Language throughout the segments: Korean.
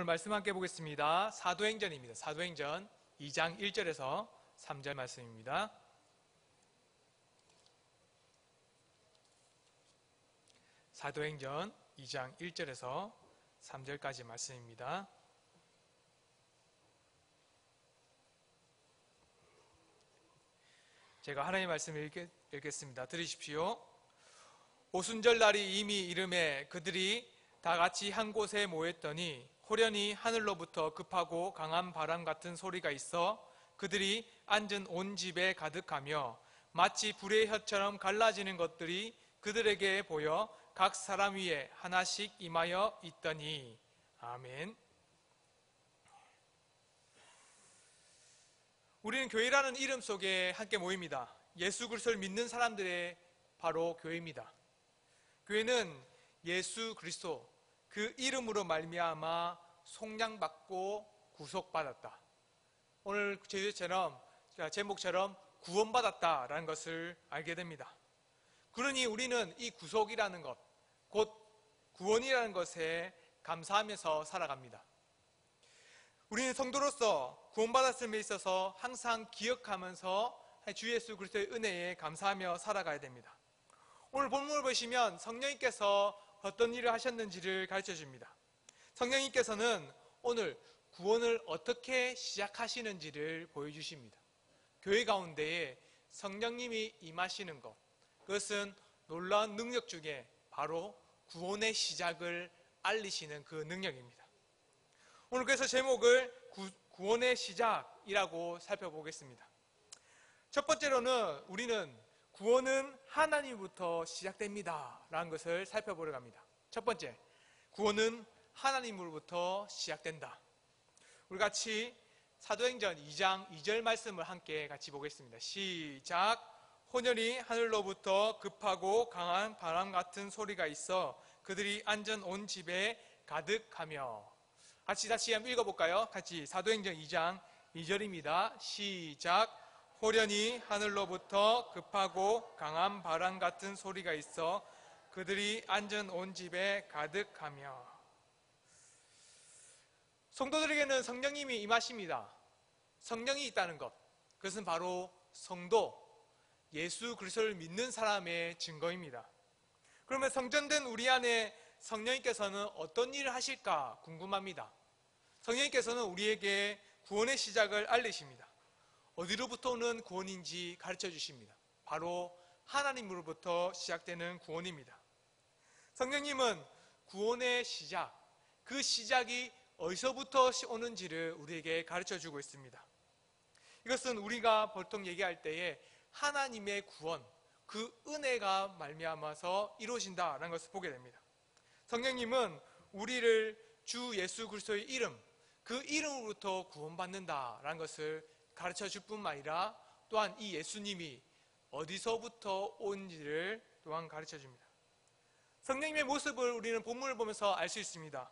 말씀 함께 보겠습니다. 사도행전입니다. 사도행전 2장 1절에서 3절 말씀입니다. 사도행전 2장 1절에서 3절까지 말씀입니다. 제가 하나님의 말씀을 읽겠습니다. 들으십시오. 오순절 날이 이미 이름에 그들이 다 같이 한 곳에 모였더니 호련히 하늘로부터 급하고 강한 바람 같은 소리가 있어 그들이 앉은 온 집에 가득하며 마치 불의 혀처럼 갈라지는 것들이 그들에게 보여 각 사람 위에 하나씩 임하여 있더니. 아멘. 우리는 교회라는 이름 속에 함께 모입니다. 예수 그리스도를 믿는 사람들의 바로 교회입니다. 교회는 예수 그리스도 그 이름으로 말미암아 속량받고 구속받았다. 오늘 제목처럼 구원받았다라는 것을 알게 됩니다. 그러니 우리는 이 구속이라는 것, 곧 구원이라는 것에 감사하면서 살아갑니다. 우리는 성도로서 구원받았음에 있어서 항상 기억하면서 주 예수 그리스도의 은혜에 감사하며 살아가야 됩니다. 오늘 본문을 보시면 성령님께서 어떤 일을 하셨는지를 가르쳐 줍니다. 성령님께서는 오늘 구원을 어떻게 시작하시는지를 보여주십니다. 교회 가운데에 성령님이 임하시는 것, 그것은 놀라운 능력 중에 바로 구원의 시작을 알리시는 그 능력입니다. 오늘 그래서 제목을 구원의 시작이라고 살펴보겠습니다. 첫 번째로는 우리는 구원은 하나님부터 시작됩니다 라는 것을 살펴보려고 합니다. 첫 번째, 구원은 하나님으로부터 시작된다. 우리 같이 사도행전 2장 2절 말씀을 함께 같이 보겠습니다. 시작. 호련히 하늘로부터 급하고 강한 바람 같은 소리가 있어 그들이 앉은 온 집에 가득하며. 같이 다시 한번 읽어볼까요? 같이 사도행전 2장 2절입니다. 시작. 호련히 하늘로부터 급하고 강한 바람 같은 소리가 있어 그들이 앉은 온 집에 가득하며. 성도들에게는 성령님이 임하십니다. 성령이 있다는 것, 그것은 바로 성도, 예수 그리스도를 믿는 사람의 증거입니다. 그러면 성전된 우리 안에 성령님께서는 어떤 일을 하실까 궁금합니다. 성령님께서는 우리에게 구원의 시작을 알리십니다. 어디로부터 오는 구원인지 가르쳐 주십니다. 바로 하나님으로부터 시작되는 구원입니다. 성령님은 구원의 시작, 그 시작이 어디서부터 오는지를 우리에게 가르쳐 주고 있습니다. 이것은 우리가 보통 얘기할 때에 하나님의 구원, 그 은혜가 말미암아서 이루어진다라는 것을 보게 됩니다. 성령님은 우리를 주 예수 그리스도의 이름, 그 이름으로부터 구원받는다라는 것을 가르쳐 줄 뿐만 아니라 또한 이 예수님이 어디서부터 온지를 또한 가르쳐 줍니다. 성령님의 모습을 우리는 본문을 보면서 알 수 있습니다.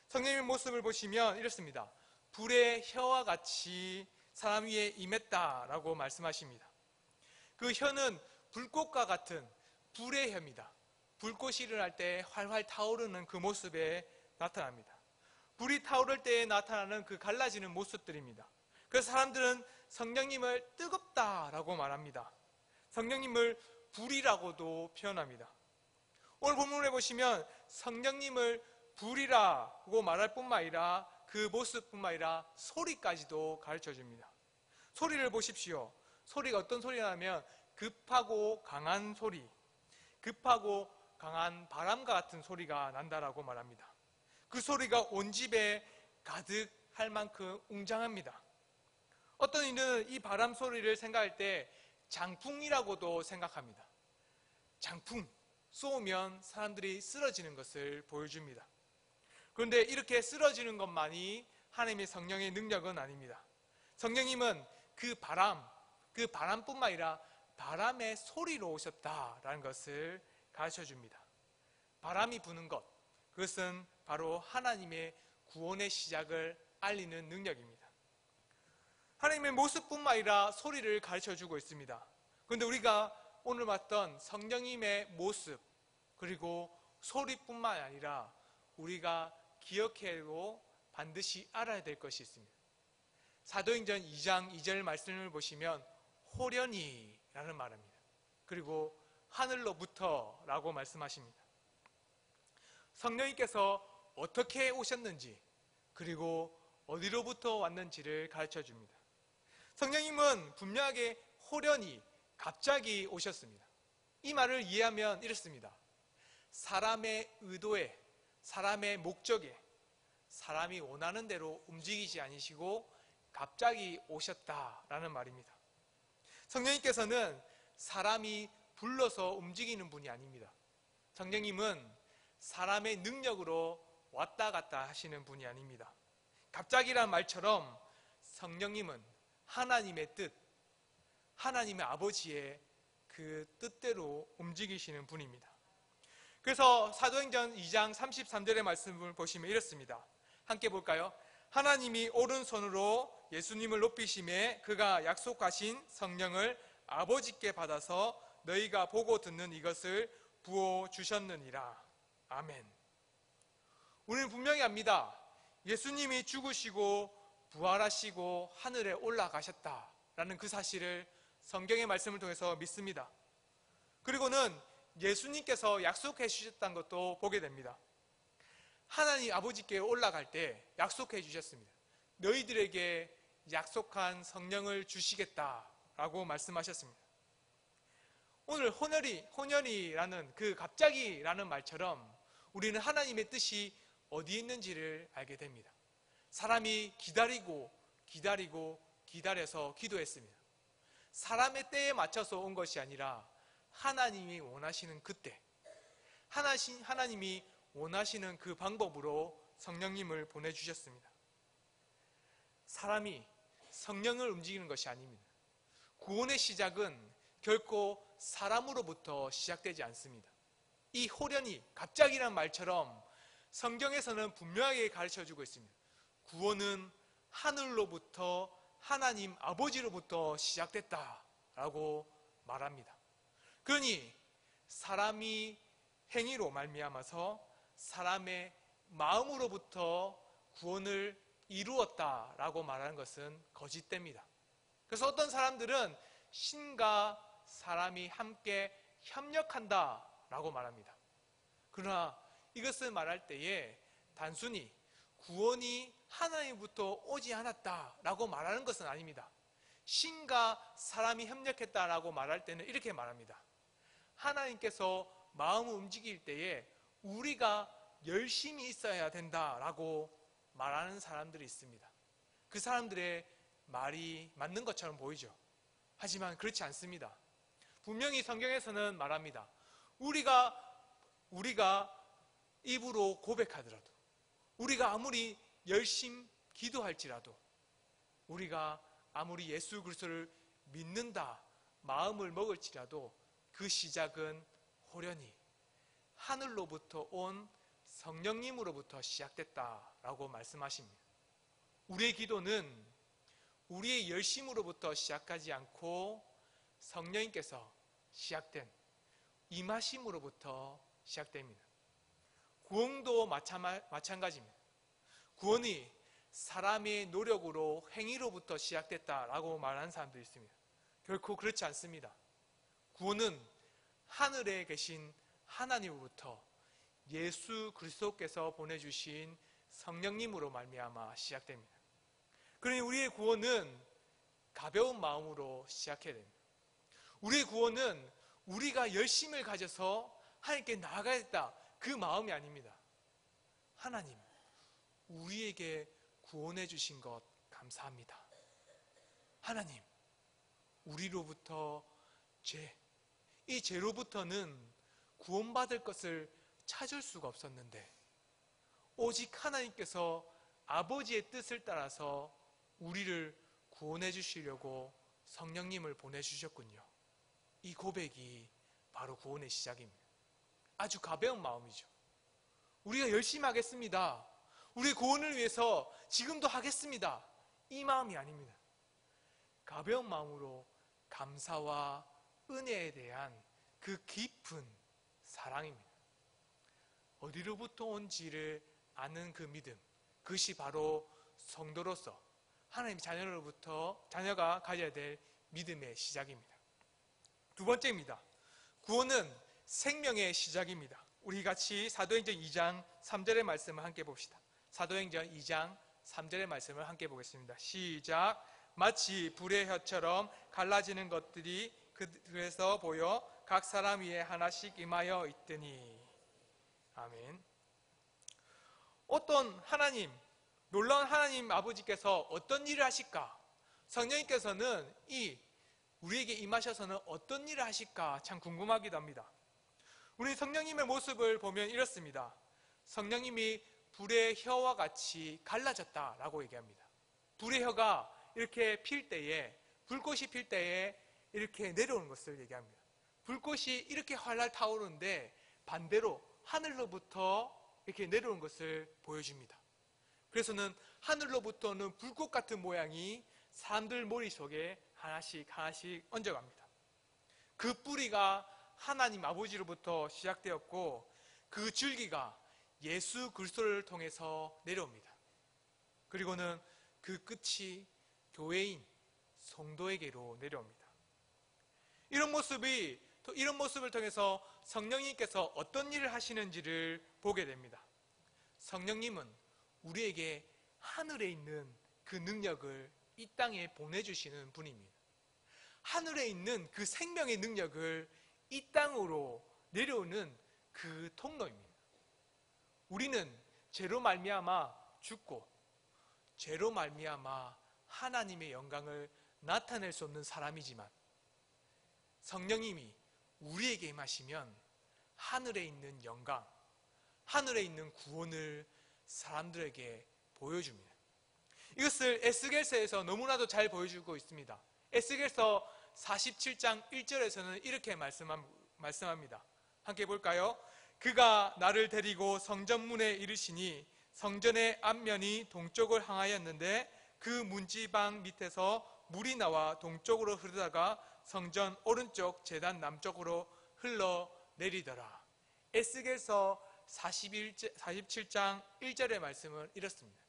성령님의 모습을 보시면 이렇습니다. 불의 혀와 같이 사람 위에 임했다라고 말씀하십니다. 그 혀는 불꽃과 같은 불의 혀입니다. 불꽃이 일어날 때 활활 타오르는 그 모습에 나타납니다. 불이 타오를 때에 나타나는 그 갈라지는 모습들입니다. 그래서 사람들은 성령님을 뜨겁다라고 말합니다. 성령님을 불이라고도 표현합니다. 오늘 본문에 보시면 성령님을 불이라고 말할 뿐만 아니라 그 모습뿐만 아니라 소리까지도 가르쳐 줍니다. 소리를 보십시오. 소리가 어떤 소리냐면 급하고 강한 소리, 급하고 강한 바람과 같은 소리가 난다라고 말합니다. 그 소리가 온 집에 가득할 만큼 웅장합니다. 어떤 이는 이 바람 소리를 생각할 때 장풍이라고도 생각합니다. 장풍, 쏘면 사람들이 쓰러지는 것을 보여줍니다. 그런데 이렇게 쓰러지는 것만이 하나님의 성령의 능력은 아닙니다. 성령님은 그 바람뿐만 아니라 바람의 소리로 오셨다라는 것을 가르쳐 줍니다. 바람이 부는 것, 그것은 바로 하나님의 구원의 시작을 알리는 능력입니다. 하나님의 모습뿐만 아니라 소리를 가르쳐 주고 있습니다. 그런데 우리가 오늘 봤던 성령님의 모습 그리고 소리뿐만 아니라 우리가 기억해도 반드시 알아야 될 것이 있습니다. 사도행전 2장 2절 말씀을 보시면 호련히라는 말입니다. 그리고 하늘로부터 라고 말씀하십니다. 성령님께서 어떻게 오셨는지 그리고 어디로부터 왔는지를 가르쳐 줍니다. 성령님은 분명하게 호련히 갑자기 오셨습니다. 이 말을 이해하면 이렇습니다. 사람의 의도에, 사람의 목적에, 사람이 원하는 대로 움직이지 않으시고 갑자기 오셨다라는 말입니다. 성령님께서는 사람이 불러서 움직이는 분이 아닙니다. 성령님은 사람의 능력으로 왔다 갔다 하시는 분이 아닙니다. 갑자기란 말처럼 성령님은 하나님의 뜻, 하나님의 아버지의 그 뜻대로 움직이시는 분입니다. 그래서 사도행전 2장 33절의 말씀을 보시면 이렇습니다. 함께 볼까요? 하나님이 오른손으로 예수님을 높이심에 그가 약속하신 성령을 아버지께 받아서 너희가 보고 듣는 이것을 부어주셨느니라. 아멘. 우리는 분명히 압니다. 예수님이 죽으시고 부활하시고 하늘에 올라가셨다라는 그 사실을 성경의 말씀을 통해서 믿습니다. 그리고는 예수님께서 약속해 주셨다는 것도 보게 됩니다. 하나님 아버지께 올라갈 때 약속해 주셨습니다. 너희들에게 약속한 성령을 주시겠다라고 말씀하셨습니다. 오늘 혼혈이라는 그 갑자기라는 말처럼 우리는 하나님의 뜻이 어디에 있는지를 알게 됩니다. 사람이 기다려서 기도했습니다. 사람의 때에 맞춰서 온 것이 아니라 하나님이 원하시는 그때, 하나님이 원하시는 그 방법으로 성령님을 보내주셨습니다. 사람이 성령을 움직이는 것이 아닙니다. 구원의 시작은 결코 사람으로부터 시작되지 않습니다. 이 호련히, 갑자기란 말처럼 성경에서는 분명하게 가르쳐주고 있습니다. 구원은 하늘로부터 하나님 아버지로부터 시작됐다라고 말합니다. 그러니 사람이 행위로 말미암아서 사람의 마음으로부터 구원을 이루었다라고 말하는 것은 거짓됩니다. 그래서 어떤 사람들은 신과 사람이 함께 협력한다라고 말합니다. 그러나 이것을 말할 때에 단순히 구원이 하나님부터 오지 않았다라고 말하는 것은 아닙니다. 신과 사람이 협력했다라고 말할 때는 이렇게 말합니다. 하나님께서 마음을 움직일 때에 우리가 열심히 있어야 된다라고 말하는 사람들이 있습니다. 그 사람들의 말이 맞는 것처럼 보이죠. 하지만 그렇지 않습니다. 분명히 성경에서는 말합니다. 우리가 입으로 고백하더라도, 우리가 아무리 열심히 기도할지라도, 우리가 아무리 예수 그리스도를 믿는다 마음을 먹을지라도 그 시작은 호련히 하늘로부터 온 성령님으로부터 시작됐다라고 말씀하십니다. 우리의 기도는 우리의 열심으로부터 시작하지 않고 성령님께서 시작된 임하심으로부터 시작됩니다. 구원도 마찬가지입니다. 구원이 사람의 노력으로 행위로부터 시작됐다라고 말하는 사람도 있습니다. 결코 그렇지 않습니다. 구원은 하늘에 계신 하나님으로부터 예수 그리스도께서 보내주신 성령님으로 말미암아 시작됩니다. 그러니 우리의 구원은 가벼운 마음으로 시작해야 됩니다. 우리의 구원은 우리가 열심을 가져서 하나님께 나아가겠다 그 마음이 아닙니다. 하나님, 우리에게 구원해 주신 것 감사합니다. 하나님, 우리로부터 이 죄로부터는 구원받을 것을 찾을 수가 없었는데 오직 하나님께서 아버지의 뜻을 따라서 우리를 구원해 주시려고 성령님을 보내주셨군요. 이 고백이 바로 구원의 시작입니다. 아주 가벼운 마음이죠. 우리가 열심히 하겠습니다. 우리의 구원을 위해서 지금도 하겠습니다. 이 마음이 아닙니다. 가벼운 마음으로 감사와 은혜에 대한 그 깊은 사랑입니다. 어디로부터 온지를 아는 그 믿음, 그것이 바로 성도로서 하나님의 자녀가 가져야 될 믿음의 시작입니다. 두 번째입니다. 구원은 생명의 시작입니다. 우리 같이 사도행전 2장 3절의 말씀을 함께 봅시다. 사도행전 2장 3절의 말씀을 함께 보겠습니다. 시작. 마치 불의 혀처럼 갈라지는 것들이 그에서 보여 각 사람 위에 하나씩 임하여 있더니. 아멘. 어떤 하나님, 놀라운 하나님 아버지께서 어떤 일을 하실까? 성령님께서는 우리에게 임하셔서는 어떤 일을 하실까? 참 궁금하기도 합니다. 우리 성령님의 모습을 보면 이렇습니다. 성령님이 불의 혀와 같이 갈라졌다라고 얘기합니다. 불의 혀가 이렇게 필 때에, 불꽃이 필 때에 이렇게 내려오는 것을 얘기합니다. 불꽃이 이렇게 활활 타오르는데 반대로 하늘로부터 이렇게 내려오는 것을 보여줍니다. 그래서는 하늘로부터는 불꽃 같은 모양이 사람들 머릿속에 하나씩 얹어갑니다. 그 뿌리가 하나님 아버지로부터 시작되었고 그 줄기가 예수 그리스도를 통해서 내려옵니다. 그리고는 그 끝이 교회인 성도에게로 내려옵니다. 이런 모습을 통해서 성령님께서 어떤 일을 하시는지를 보게 됩니다. 성령님은 우리에게 하늘에 있는 그 능력을 이 땅에 보내주시는 분입니다. 하늘에 있는 그 생명의 능력을 이 땅으로 내려오는 그 통로입니다. 우리는 죄로 말미암아 죽고 죄로 말미암아 하나님의 영광을 나타낼 수 없는 사람이지만 성령님이 우리에게 임하시면 하늘에 있는 영광, 하늘에 있는 구원을 사람들에게 보여줍니다. 이것을 에스겔서에서 너무나도 잘 보여주고 있습니다. 에스겔서 47장 1절에서는 이렇게 말씀합니다. 함께 볼까요? 그가 나를 데리고 성전문에 이르시니 성전의 앞면이 동쪽을 향하였는데 그 문지방 밑에서 물이 나와 동쪽으로 흐르다가 성전 오른쪽 제단 남쪽으로 흘러내리더라. 에스겔서 47장 1절의 말씀은 이렇습니다.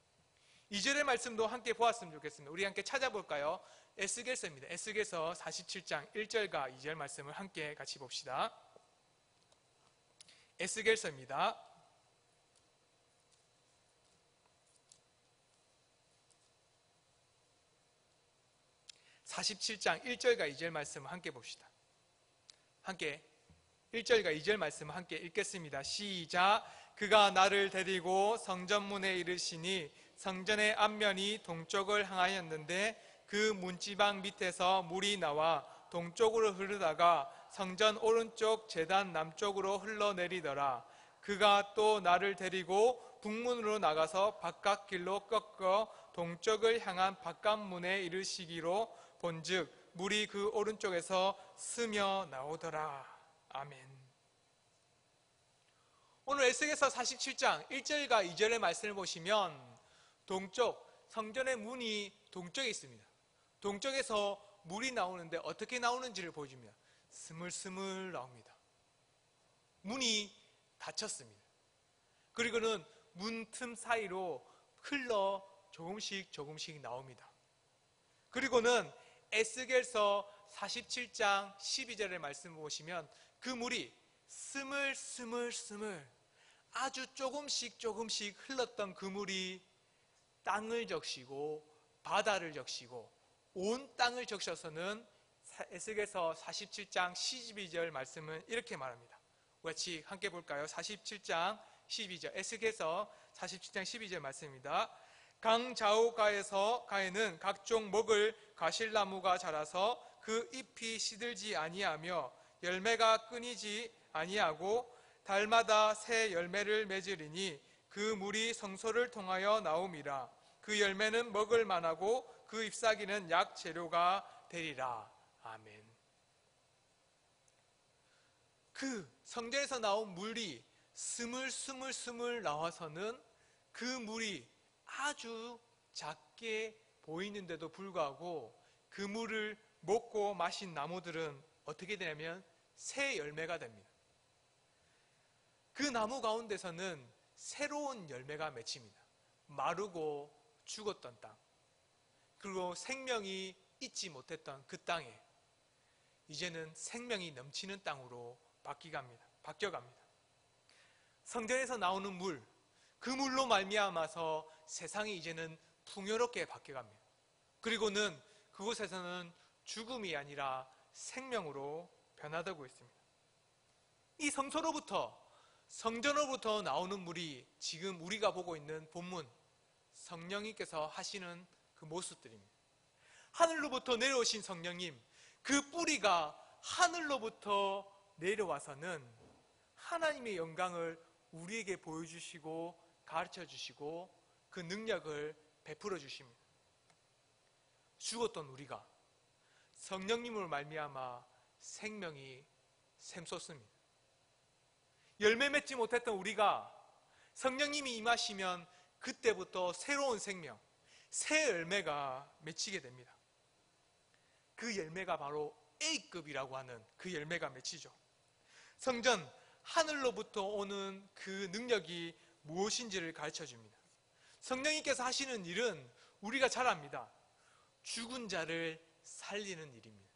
2절의 말씀도 함께 보았으면 좋겠습니다. 우리 함께 찾아볼까요? 에스겔서입니다. 에스겔서 47장 1절과 2절 말씀을 함께 같이 봅시다. 에스겔서입니다. (47장) 1절과 2절 말씀을 함께 봅시다. 함께 1절과 2절 말씀을 함께 읽겠습니다. 시작. 그가 나를 데리고 성전문에 이르시니 성전의 앞면이 동쪽을 향하였는데 그 문지방 밑에서 물이 나와 동쪽으로 흐르다가 성전 오른쪽 제단 남쪽으로 흘러내리더라. 그가 또 나를 데리고 북문으로 나가서 바깥 길로 꺾어 동쪽을 향한 바깥문에 이르시기로 본즉 물이 그 오른쪽에서 스며 나오더라. 아멘. 오늘 에스겔서 47장 1절과 2절의 말씀을 보시면 동쪽, 성전의 문이 동쪽에 있습니다. 동쪽에서 물이 나오는데 어떻게 나오는지를 보여줍니다. 스물스물 나옵니다. 문이 닫혔습니다. 그리고는 문 틈 사이로 흘러 조금씩 나옵니다. 그리고는 에스겔서 47장 12절의 말씀을 보시면 그 물이 스물스물 아주 조금씩 흘렀던 그 물이 땅을 적시고 바다를 적시고 온 땅을 적셔서는 에스겔서 47장 12절 말씀은 이렇게 말합니다. 우리 같이 함께 볼까요? 47장 12절 에스겔서 47장 12절 말씀입니다. 강 좌우가에는 각종 먹을 가실나무가 자라서 그 잎이 시들지 아니하며 열매가 끊이지 아니하고 달마다 새 열매를 맺으리니 그 물이 성소를 통하여 나옴이라. 그 열매는 먹을 만하고 그 잎사귀는 약 재료가 되리라. 아멘. 그 성전에서 나온 물이 스물 나와서는 그 물이 아주 작게 보이는데도 불구하고 그 물을 먹고 마신 나무들은 어떻게 되냐면 새 열매가 됩니다. 그 나무 가운데서는 새로운 열매가 맺힙니다. 마르고 죽었던 땅, 그리고 생명이 있지 못했던 그 땅에 이제는 생명이 넘치는 땅으로 바뀌어갑니다. 성전에서 나오는 물, 그 물로 말미암아서 세상이 이제는 풍요롭게 바뀌어갑니다. 그리고는 그곳에서는 죽음이 아니라 생명으로 변화되고 있습니다. 이 성전으로부터 나오는 물이 지금 우리가 보고 있는 본문, 성령님께서 하시는 그 모습들입니다. 하늘로부터 내려오신 성령님, 그 뿌리가 하늘로부터 내려와서는 하나님의 영광을 우리에게 보여주시고 가르쳐 주시고 그 능력을 베풀어 주십니다. 죽었던 우리가 성령님을 말미암아 생명이 샘솟습니다. 열매 맺지 못했던 우리가 성령님이 임하시면 그때부터 새로운 생명, 새 열매가 맺히게 됩니다. 그 열매가 바로 A급이라고 하는 그 열매가 맺히죠. 성전, 하늘로부터 오는 그 능력이 무엇인지를 가르쳐 줍니다. 성령님께서 하시는 일은 우리가 잘 압니다. 죽은 자를 살리는 일입니다.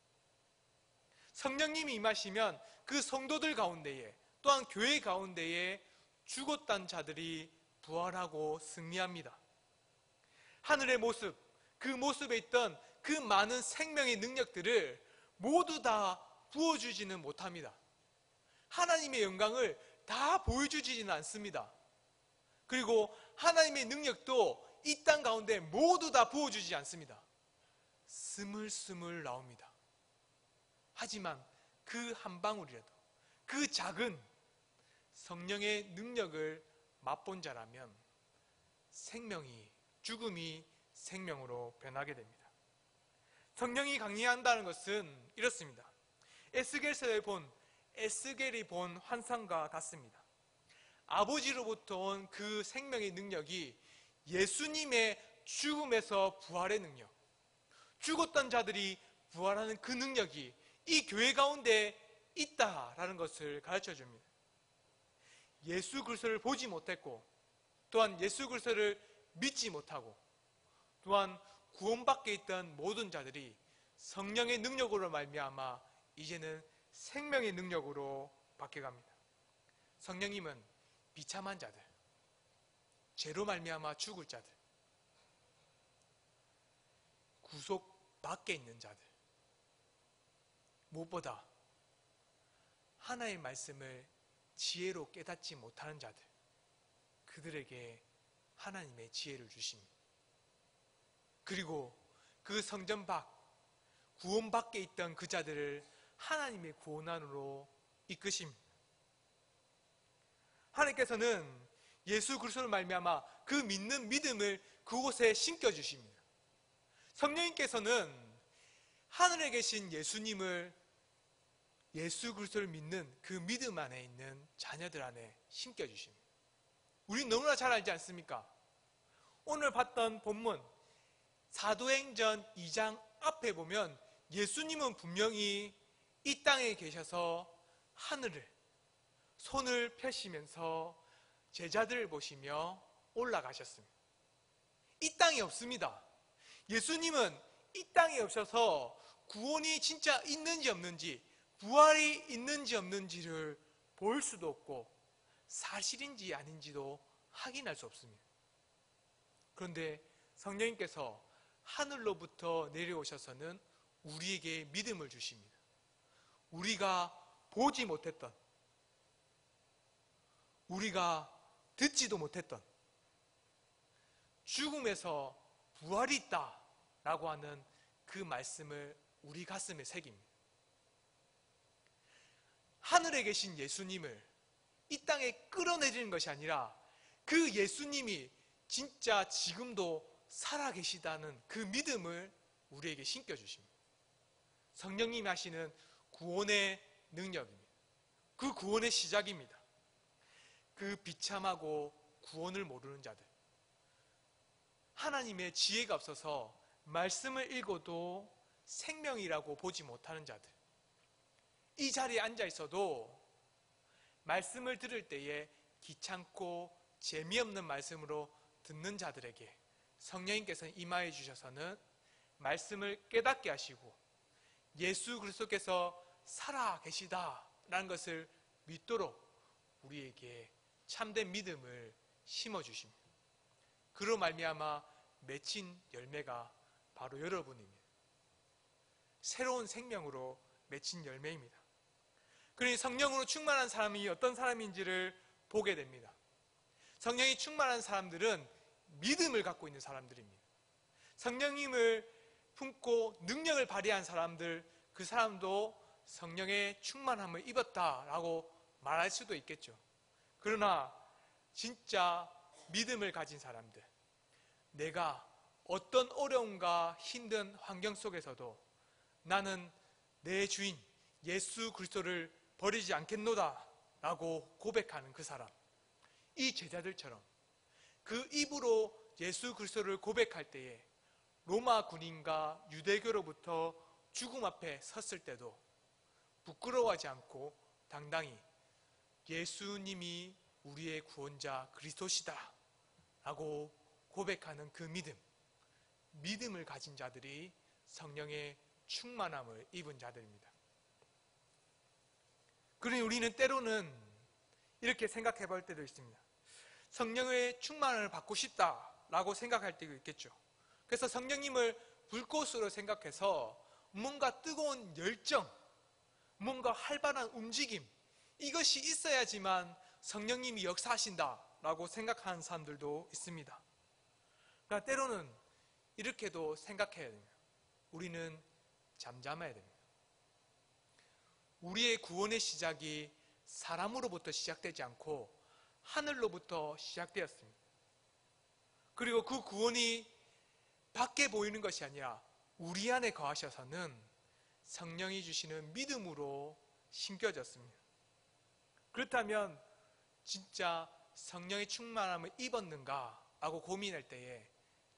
성령님이 임하시면 그 성도들 가운데에, 또한 교회 가운데에 죽었던 자들이 부활하고 승리합니다. 하늘의 모습, 그 모습에 있던 그 많은 생명의 능력들을 모두 다 부어주지는 못합니다. 하나님의 영광을 다 보여주지는 않습니다. 그리고 하나님의 능력도 이 땅 가운데 모두 다 부어주지 않습니다. 스물스물 나옵니다. 하지만 그 한 방울이라도, 그 작은 성령의 능력을 맛본 자라면 죽음이 생명으로 변하게 됩니다. 성령이 강림한다는 것은 이렇습니다. 에스겔이 본 환상과 같습니다. 아버지로부터 온 그 생명의 능력이 예수님의 죽음에서 부활의 능력, 죽었던 자들이 부활하는 그 능력이 이 교회 가운데 있다라는 것을 가르쳐 줍니다. 예수 그리스도를 보지 못했고, 또한 예수 그리스도를 믿지 못하고, 또한 구원받게 있던 모든 자들이 성령의 능력으로 말미암아 이제는 생명의 능력으로 바뀌어갑니다. 성령님은 비참한 자들, 죄로 말미암아 죽을 자들, 구속 밖에 있는 자들, 무엇보다 하나의 말씀을 지혜로 깨닫지 못하는 자들, 그들에게 하나님의 지혜를 주십니다. 그리고 그 성전 밖, 구원 밖에 있던 그 자들을 하나님의 구원 안으로 이끄십니다. 하나님께서는 예수 그리스도를 말미암아 그 믿는 믿음을 그곳에 심겨주십니다. 성령님께서는 하늘에 계신 예수님을, 예수 그리스도를 믿는 그 믿음 안에 있는 자녀들 안에 심겨주십니다. 우리 너무나 잘 알지 않습니까? 오늘 봤던 본문 사도행전 2장 앞에 보면 예수님은 분명히 이 땅에 계셔서 하늘을 손을 펴시면서 제자들을 보시며 올라가셨습니다. 이 땅에 없습니다. 예수님은 이 땅에 없어서 구원이 진짜 있는지 없는지, 부활이 있는지 없는지를 볼 수도 없고 사실인지 아닌지도 확인할 수 없습니다. 그런데 성령님께서 하늘로부터 내려오셔서는 우리에게 믿음을 주십니다. 우리가 보지 못했던, 우리가 듣지도 못했던 죽음에서 부활이 있다라고 하는 그 말씀을 우리 가슴에 새깁니다. 하늘에 계신 예수님을 이 땅에 끌어내리는 것이 아니라 그 예수님이 진짜 지금도 살아계시다는 그 믿음을 우리에게 심겨주십니다. 성령님이 하시는 구원의 능력입니다. 그 구원의 시작입니다. 그 비참하고 구원을 모르는 자들, 하나님의 지혜가 없어서 말씀을 읽어도 생명이라고 보지 못하는 자들, 이 자리에 앉아 있어도 말씀을 들을 때에 귀찮고 재미없는 말씀으로 듣는 자들에게 성령님께서 임하여 주셔서는 말씀을 깨닫게 하시고 예수 그리스도께서 살아 계시다라는 것을 믿도록 우리에게 참된 믿음을 심어주십니다. 그로 말미암아 맺힌 열매가 바로 여러분입니다. 새로운 생명으로 맺힌 열매입니다. 그러니 성령으로 충만한 사람이 어떤 사람인지를 보게 됩니다. 성령이 충만한 사람들은 믿음을 갖고 있는 사람들입니다. 성령님을 품고 능력을 발휘한 사람들, 그 사람도 성령의 충만함을 입었다라고 말할 수도 있겠죠. 그러나 진짜 믿음을 가진 사람들, 내가 어떤 어려움과 힘든 환경 속에서도 나는 내 주인 예수 그리스도를 버리지 않겠노다 라고 고백하는 그 사람, 이 제자들처럼 그 입으로 예수 그리스도를 고백할 때에 로마 군인과 유대교로부터 죽음 앞에 섰을 때도 부끄러워하지 않고 당당히 예수님이 우리의 구원자 그리스도시다 라고 고백하는 그 믿음을 가진 자들이 성령의 충만함을 입은 자들입니다. 그러니 우리는 때로는 이렇게 생각해 볼 때도 있습니다. 성령의 충만함을 받고 싶다라고 생각할 때도 있겠죠. 그래서 성령님을 불꽃으로 생각해서 뭔가 뜨거운 열정, 뭔가 활발한 움직임, 이것이 있어야지만 성령님이 역사하신다라고 생각하는 사람들도 있습니다. 그러나 때로는 이렇게도 생각해야 됩니다. 우리는 잠잠해야 됩니다. 우리의 구원의 시작이 사람으로부터 시작되지 않고 하늘로부터 시작되었습니다. 그리고 그 구원이 밖에 보이는 것이 아니라 우리 안에 거하셔서는 성령이 주시는 믿음으로 심겨졌습니다. 그렇다면 진짜 성령의 충만함을 입었는가 하고 고민할 때에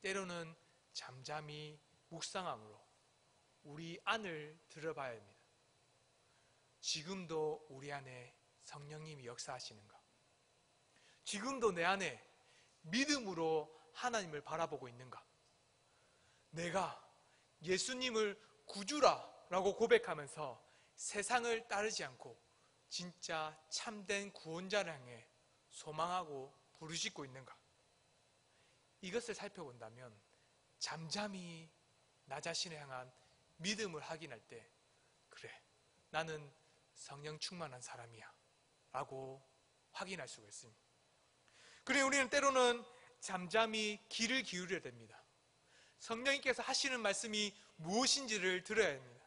때로는 잠잠히 묵상함으로 우리 안을 들어봐야 합니다. 지금도 우리 안에 성령님이 역사하시는가? 지금도 내 안에 믿음으로 하나님을 바라보고 있는가? 내가 예수님을 구주라라고 고백하면서 세상을 따르지 않고 진짜 참된 구원자를 향해 소망하고 부르짖고 있는가? 이것을 살펴본다면 잠잠히 나 자신을 향한 믿음을 확인할 때, 그래, 나는 성령 충만한 사람이야 라고 확인할 수가 있습니다. 그래, 우리는 때로는 잠잠히 귀를 기울여야 됩니다. 성령님께서 하시는 말씀이 무엇인지를 들어야 합니다.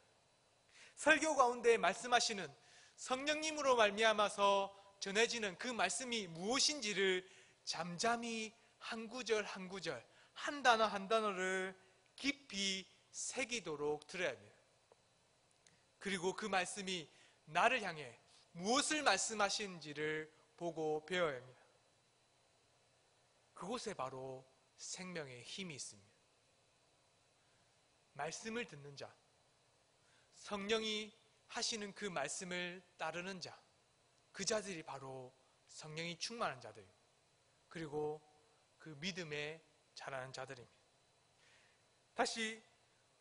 설교 가운데 말씀하시는 성령님으로 말미암아서 전해지는 그 말씀이 무엇인지를 잠잠히 한 구절 한 구절, 한 단어 한 단어를 깊이 새기도록 들어야 합니다. 그리고 그 말씀이 나를 향해 무엇을 말씀하시는지를 보고 배워야 합니다. 그곳에 바로 생명의 힘이 있습니다. 말씀을 듣는 자, 성령이 하시는 그 말씀을 따르는 자, 그 자들이 바로 성령이 충만한 자들입니다. 그리고 그 믿음에 자라는 자들입니다. 다시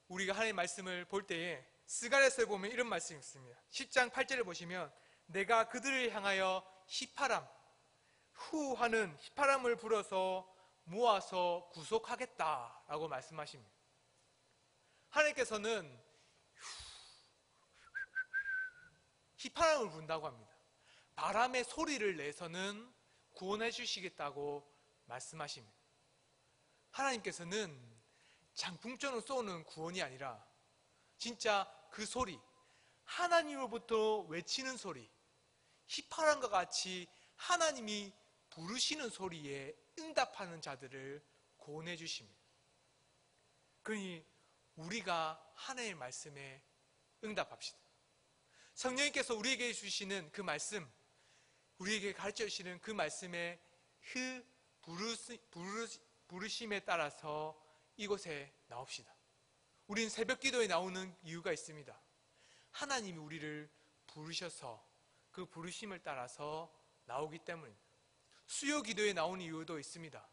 우리가 하나님의 말씀을 볼 때에 스가랴서에 보면 이런 말씀이 있습니다. 10장 8절을 보시면 내가 그들을 향하여 휘파람, 후하는 휘파람을 불어서 모아서 구속하겠다라고 말씀하십니다. 하나님께서는 휘파람을 분다고 합니다. 바람의 소리를 내서는 구원해 주시겠다고 말씀하십니다. 하나님께서는 장풍처럼 쏘는 구원이 아니라 진짜 그 소리, 하나님으로부터 외치는 소리, 휘파람과 같이 하나님이 부르시는 소리에 응답하는 자들을 구원해 주십니다. 그러니 우리가 하나님의 말씀에 응답합시다. 성령님께서 우리에게 주시는 그 말씀, 우리에게 가르쳐 주시는 그 말씀의 부르심에 따라서 이곳에 나옵시다. 우리는 새벽 기도에 나오는 이유가 있습니다. 하나님이 우리를 부르셔서 그 부르심을 따라서 나오기 때문입니다. 수요 기도에 나오는 이유도 있습니다.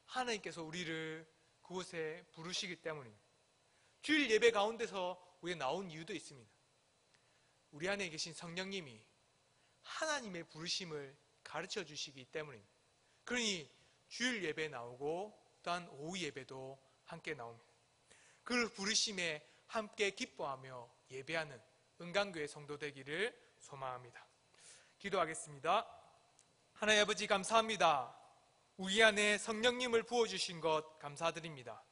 하나님께서 우리를 그곳에 부르시기 때문입니다. 주일 예배 가운데서 우리가 나온 이유도 있습니다. 우리 안에 계신 성령님이 하나님의 부르심을 가르쳐 주시기 때문입니다. 그러니 주일 예배 나오고 또한 오후 예배도 함께 나옵니다. 그 부르심에 함께 기뻐하며 예배하는 은강교회 성도 되기를 소망합니다. 기도하겠습니다. 하나님 아버지 감사합니다. 우리 안에 성령님을 부어주신 것 감사드립니다.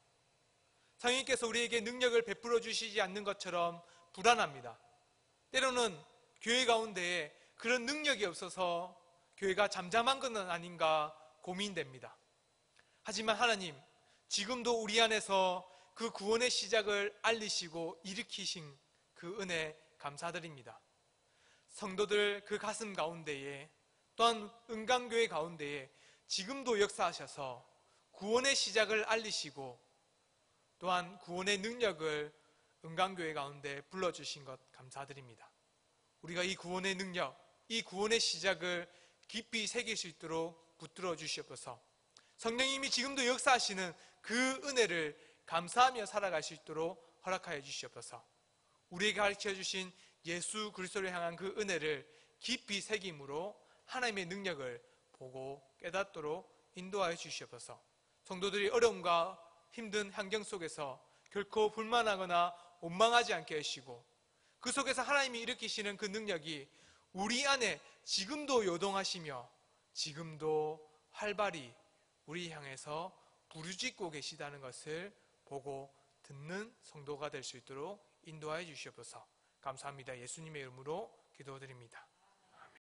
성령님께서 우리에게 능력을 베풀어 주시지 않는 것처럼 불안합니다. 때로는 교회 가운데에 그런 능력이 없어서 교회가 잠잠한 것은 아닌가 고민됩니다. 하지만 하나님, 지금도 우리 안에서 그 구원의 시작을 알리시고 일으키신 그 은혜 감사드립니다. 성도들 그 가슴 가운데에 또한 은강교회 가운데에 지금도 역사하셔서 구원의 시작을 알리시고 또한 구원의 능력을 은강교회 가운데 불러주신 것 감사드립니다. 우리가 이 구원의 능력, 이 구원의 시작을 깊이 새길 수 있도록 붙들어 주시옵소서. 성령님이 지금도 역사하시는 그 은혜를 감사하며 살아갈 수 있도록 허락하여 주시옵소서. 우리에게 가르쳐 주신 예수 그리스도를 향한 그 은혜를 깊이 새김으로 하나님의 능력을 보고 깨닫도록 인도하여 주시옵소서. 성도들이 어려움과 힘든 환경 속에서 결코 불만하거나 원망하지 않게 하시고 그 속에서 하나님이 일으키시는 그 능력이 우리 안에 지금도 요동하시며 지금도 활발히 우리 향해서 부르짖고 계시다는 것을 보고 듣는 성도가 될 수 있도록 인도하여 주시옵소서. 감사합니다. 예수님의 이름으로 기도드립니다.